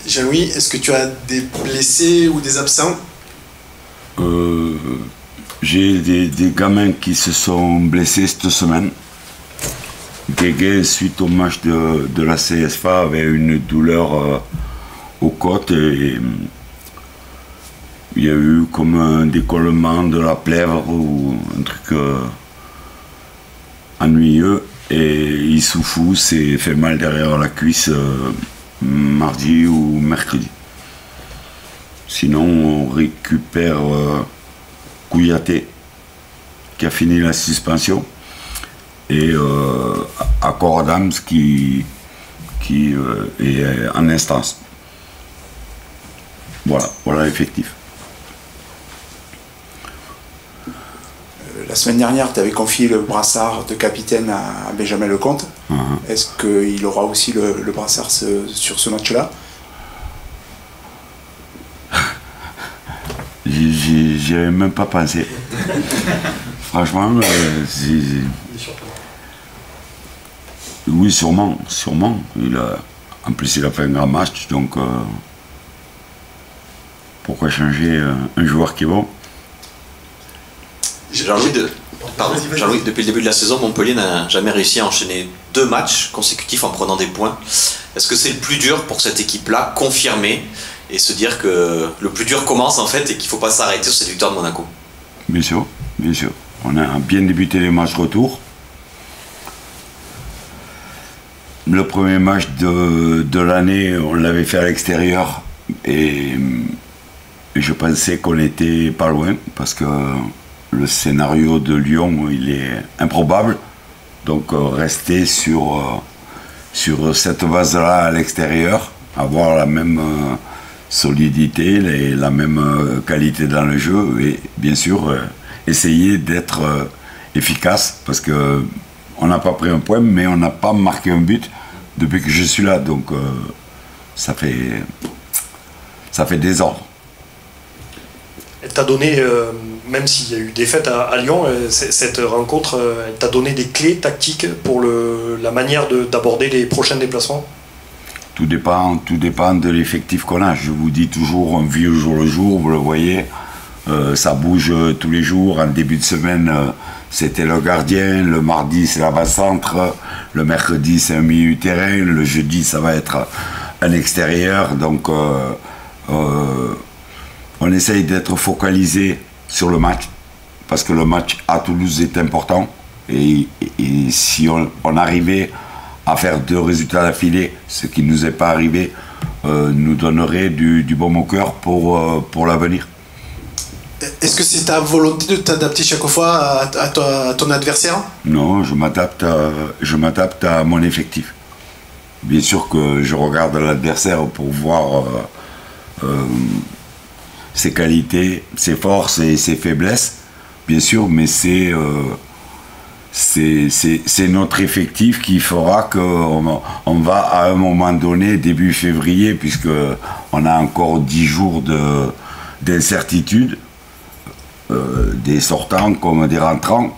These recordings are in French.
Jean-Louis, est-ce que tu as des blessés ou des absents? J'ai des gamins qui se sont blessés cette semaine. Guégué, suite au match de la CSFA, avait une douleur aux côtes et il y a eu comme un décollement de la plèvre ou un truc ennuyeux et Issoufou s'est fait mal derrière la cuisse mardi ou mercredi. Sinon on récupère Kouyaté qui a fini la suspension et Accor Adams qui est en instance. Voilà l'effectif. La semaine dernière, tu avais confié le brassard de capitaine à Benjamin Lecomte. Est-ce qu'il aura aussi le brassard sur ce match-là? J'y avais même pas pensé. Franchement, oui, sûrement. En plus, il a fait un grand match, donc pourquoi changer un joueur qui est bon? Jean-Louis, depuis le début de la saison, Montpellier n'a jamais réussi à enchaîner 2 matchs consécutifs en prenant des points. Est-ce que c'est le plus dur pour cette équipe-là, confirmer et se dire que le plus dur commence en fait et qu'il ne faut pas s'arrêter sur cette victoire de Monaco? Bien sûr, bien sûr. On a bien débuté les matchs retour. Le premier match de l'année, on l'avait fait à l'extérieur et je pensais qu'on n'était pas loin parce que le scénario de Lyon, il est improbable. Donc rester sur cette base-là à l'extérieur, avoir la même solidité, la même qualité dans le jeu et bien sûr essayer d'être efficace parce que on n'a pas pris un point mais on n'a pas marqué un but depuis que je suis là, donc ça fait désordre. Elle t'a donné, même s'il y a eu défaite à Lyon, cette rencontre, elle t'a donné des clés tactiques pour la manière d'aborder les prochains déplacements? Tout dépend de l'effectif qu'on a. Je vous dis toujours, on vit au jour le jour, vous le voyez, ça bouge tous les jours. En début de semaine, c'était le gardien, le mardi c'est l'avant-centre, le mercredi c'est un milieu de terrain, le jeudi ça va être un extérieur, donc on essaye d'être focalisé sur le match, parce que le match à Toulouse est important, et si on arrivait à faire 2 résultats d'affilée, ce qui ne nous est pas arrivé, nous donnerait du baume au cœur pour l'avenir. Est-ce que c'est ta volonté de t'adapter chaque fois à ton adversaire? Non, je m'adapte à mon effectif. Bien sûr que je regarde l'adversaire pour voir ses qualités, ses forces et ses faiblesses, bien sûr, mais c'est notre effectif qui fera qu'on va à un moment donné, début février, puisque on a encore 10 jours d'incertitude, des sortants comme des rentrants,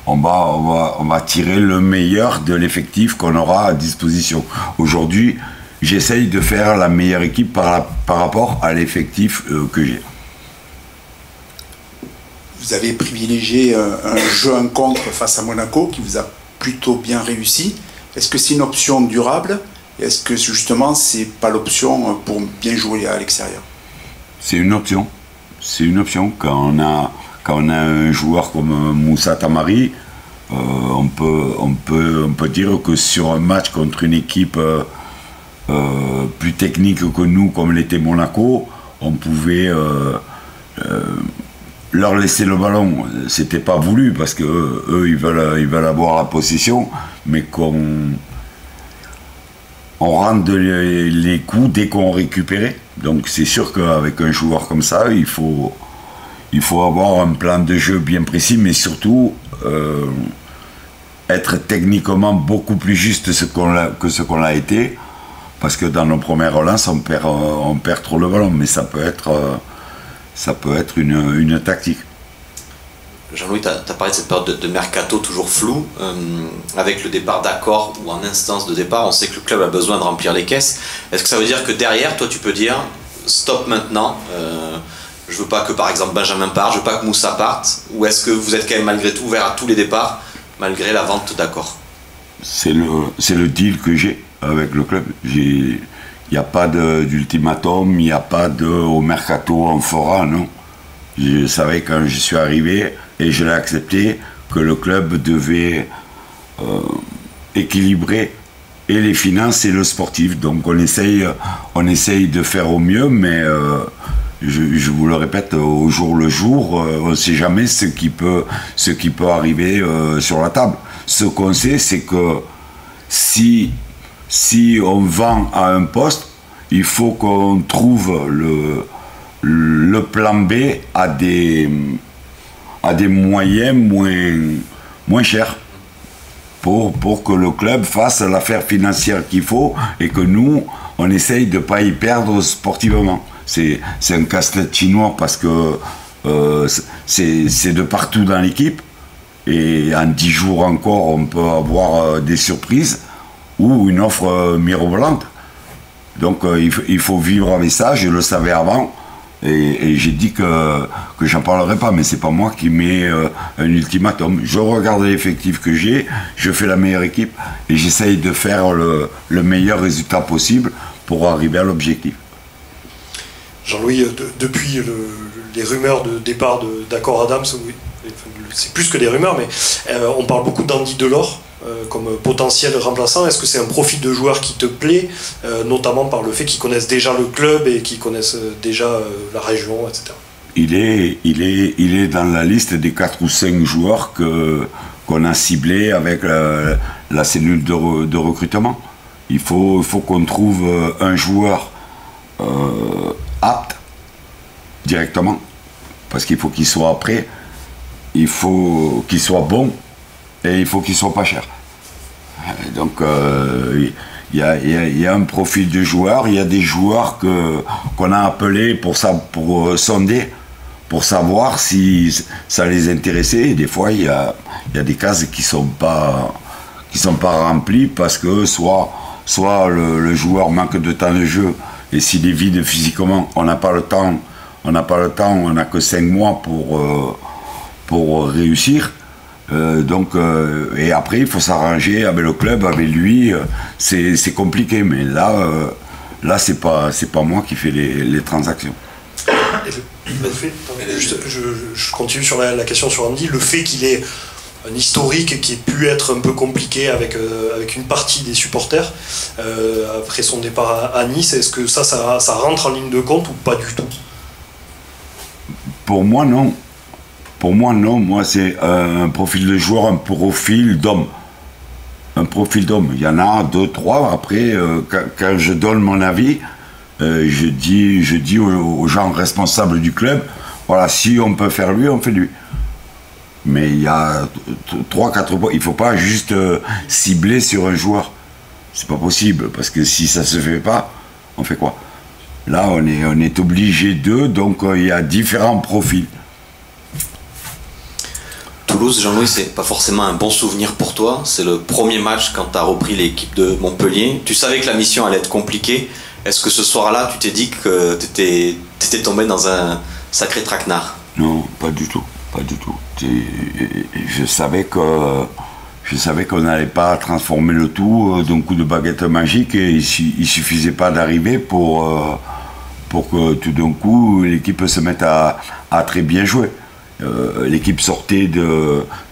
on va tirer le meilleur de l'effectif qu'on aura à disposition. Aujourd'hui, j'essaye de faire la meilleure équipe par rapport à l'effectif que j'ai. Vous avez privilégié un jeu en contre face à Monaco qui vous a plutôt bien réussi. Est-ce que c'est une option durable? Est-ce que justement c'est pas l'option pour bien jouer à l'extérieur? C'est une option. C'est une option. Quand on a un joueur comme Moussa Tamari, on peut dire que sur un match contre une équipe plus technique que nous, comme l'était Monaco, on pouvait leur laisser le ballon. C'était pas voulu parce que eux ils veulent avoir la possession, mais qu'on rentre les coups dès qu'on récupérait. Donc c'est sûr qu'avec un joueur comme ça, il faut avoir un plan de jeu bien précis, mais surtout être techniquement beaucoup plus juste que ce qu'on l'a été, parce que dans nos premières relances, on perd trop le ballon, mais ça peut être une tactique. Jean-Louis, tu as parlé de cette période de mercato toujours floue, avec le départ d'accord ou en instance de départ, on sait que le club a besoin de remplir les caisses. Est-ce que ça veut dire que derrière, toi tu peux dire stop maintenant, je veux pas que par exemple Benjamin parte, je veux pas que Moussa parte, ou est-ce que vous êtes quand même malgré tout ouvert à tous les départs, malgré la vente d'accord? C'est le deal que j'ai avec le club. Il n'y a pas d'ultimatum, il n'y a pas au mercato on fera, non. Je savais quand je suis arrivé, et je l'ai accepté, que le club devait équilibrer et les finances et le sportif. Donc on essaye de faire au mieux, mais je vous le répète, au jour le jour, on ne sait jamais ce qui peut arriver sur la table. Ce qu'on sait, c'est que si on vend à un poste, il faut qu'on trouve le plan B à des moyens moins chers pour que le club fasse l'affaire financière qu'il faut et que nous, on essaye de ne pas y perdre sportivement. C'est un casse-tête chinois parce que c'est de partout dans l'équipe et en 10 jours encore, on peut avoir des surprises ou une offre mirobolante. Donc il faut vivre avec ça, je le savais avant. Et j'ai dit que j'en parlerai pas, mais c'est pas moi qui mets un ultimatum. Je regarde l'effectif que j'ai, je fais la meilleure équipe et j'essaye de faire le meilleur résultat possible pour arriver à l'objectif. Jean-Louis, depuis les rumeurs de départ d'Accor Adams, c'est plus que des rumeurs, mais on parle beaucoup d'Andy Delors comme potentiel remplaçant. Est-ce que c'est un profil de joueur qui te plaît, notamment par le fait qu'ils connaissent déjà le club et qu'ils connaissent déjà la région, etc. Il est dans la liste des 4 ou 5 joueurs qu'on a ciblés avec la cellule de recrutement. Il faut qu'on trouve un joueur apte directement, parce qu'il faut qu'il soit prêt, il faut qu'il soit bon et il faut qu'il soit pas cher. Donc il y a un profil de joueur, il y a des joueurs qu'on a appelés pour sonder, pour savoir si ça les intéressait. Et des fois il y a des cases qui sont pas remplies parce que soit le joueur manque de temps de jeu, et s'il est vide physiquement, on n'a pas le temps, on n'a que 5 mois pour réussir. Et après il faut s'arranger avec le club, avec lui, c'est compliqué, mais là c'est pas moi qui fais les transactions. Je continue sur la question sur Andy, le fait qu'il ait un historique qui ait pu être un peu compliqué avec une partie des supporters après son départ à Nice, est-ce que ça rentre en ligne de compte ou pas du tout? Pour moi non. Moi c'est un profil de joueur, un profil d'homme. Un profil d'homme. Il y en a 2, 3. Après, quand je donne mon avis, je dis aux gens responsables du club, voilà, si on peut faire lui, on fait lui. Mais il y a 3, 4 points. Il ne faut pas juste cibler sur un joueur. C'est pas possible, parce que si ça ne se fait pas, on fait quoi? Là, on est obligé d'eux, donc il y a différents profils. Toulouse, Jean-Louis, c'est pas forcément un bon souvenir pour toi. C'est le premier match quand tu as repris l'équipe de Montpellier. Tu savais que la mission allait être compliquée. Est-ce que ce soir-là, tu t'es dit que tu étais tombé dans un sacré traquenard? Non, pas du tout. Pas du tout. Je savais qu'on n'allait pas transformer le tout d'un coup de baguette magique et il suffisait pas d'arriver pour que tout d'un coup l'équipe se mette à très bien jouer. L'équipe sortait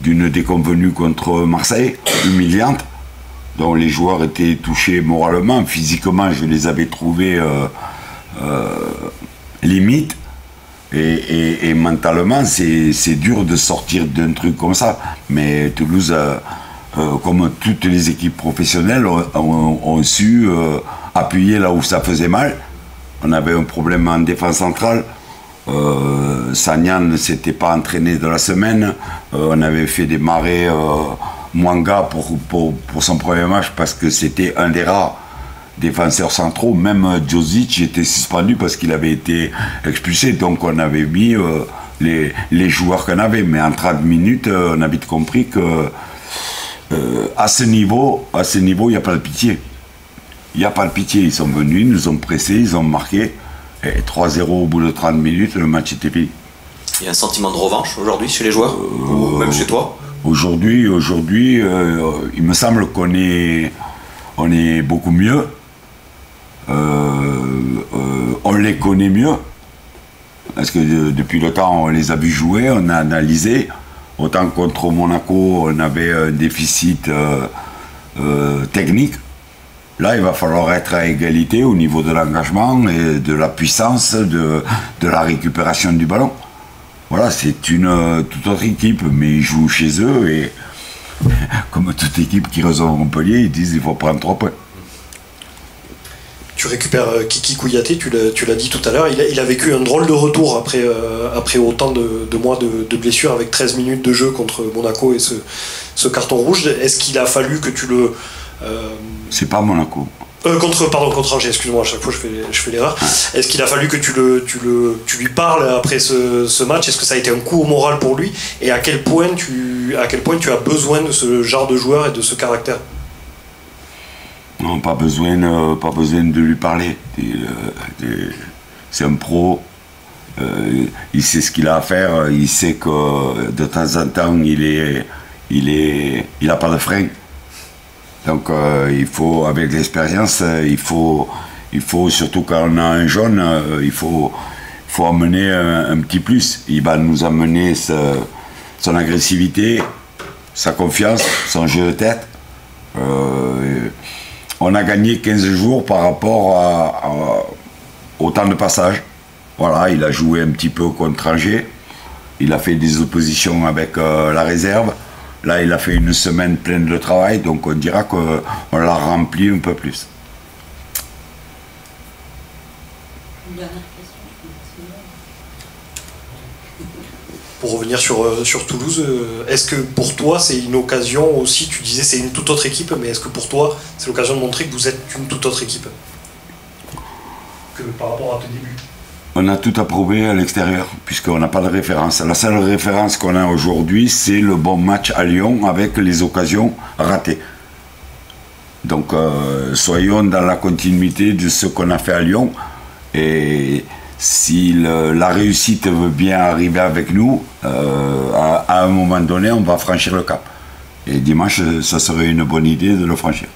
d'une déconvenue contre Marseille, humiliante, dont les joueurs étaient touchés moralement, physiquement je les avais trouvés limites. Et mentalement, c'est dur de sortir d'un truc comme ça. Mais Toulouse, comme toutes les équipes professionnelles, ont su appuyer là où ça faisait mal. On avait un problème en défense centrale. Sagnan ne s'était pas entraîné de la semaine. On avait fait démarrer Mwanga pour son premier match parce que c'était un des rares défenseurs centraux. Même Djosic était suspendu parce qu'il avait été expulsé. Donc on avait mis les joueurs qu'on avait. Mais en 30 minutes, on a vite compris que à ce niveau, il n'y a pas de pitié. Il n'y a pas de pitié. Ils sont venus, ils nous ont pressés, ils ont marqué. Et 3-0 au bout de 30 minutes, le match était fini. Il y a un sentiment de revanche aujourd'hui chez les joueurs, ou même chez toi? Aujourd'hui, il me semble qu'on est beaucoup mieux. On les connaît mieux. Parce que depuis le temps, on les a vus jouer, on a analysé. Autant contre Monaco, on avait un déficit technique. Là, il va falloir être à égalité au niveau de l'engagement et de la puissance, de la récupération du ballon. Voilà, c'est une toute autre équipe, mais ils jouent chez eux et comme toute équipe qui reçoit Montpellier, ils disent qu'il faut prendre 3 points. Tu récupères Kiki Kouyaté, tu l'as dit tout à l'heure, il a vécu un drôle de retour après autant de mois de blessure avec 13 minutes de jeu contre Monaco et ce carton rouge. Est-ce qu'il a fallu que tu le... C'est pas Monaco. Contre Angers, excuse-moi, à chaque fois je fais l'erreur. Est-ce qu'il a fallu que tu lui parles après ce match? Est-ce que ça a été un coup au moral pour lui? Et à quel point tu as besoin de ce genre de joueur et de ce caractère? Non, pas besoin de lui parler. C'est un pro. Il sait ce qu'il a à faire. Il sait que de temps en temps, il a pas de frein. Donc il faut, avec l'expérience, il faut surtout quand on a un jeune, il faut amener un petit plus. Il va nous amener son agressivité, sa confiance, son jeu de tête. On a gagné 15 jours par rapport au temps de passage. Voilà, il a joué un petit peu contre Angers. Il a fait des oppositions avec la réserve. Là, il a fait une semaine pleine de travail, donc on dira qu'on l'a rempli un peu plus. Une dernière question. Pour revenir sur Toulouse, est-ce que pour toi c'est une occasion aussi, tu disais c'est une toute autre équipe, mais est-ce que pour toi c'est l'occasion de montrer que vous êtes une toute autre équipe que par rapport à tes débuts? On a tout approuvé à l'extérieur, puisqu'on n'a pas de référence. La seule référence qu'on a aujourd'hui, c'est le bon match à Lyon avec les occasions ratées. Donc, soyons dans la continuité de ce qu'on a fait à Lyon. Et si la réussite veut bien arriver avec nous, à un moment donné, on va franchir le cap. Et dimanche, ça serait une bonne idée de le franchir.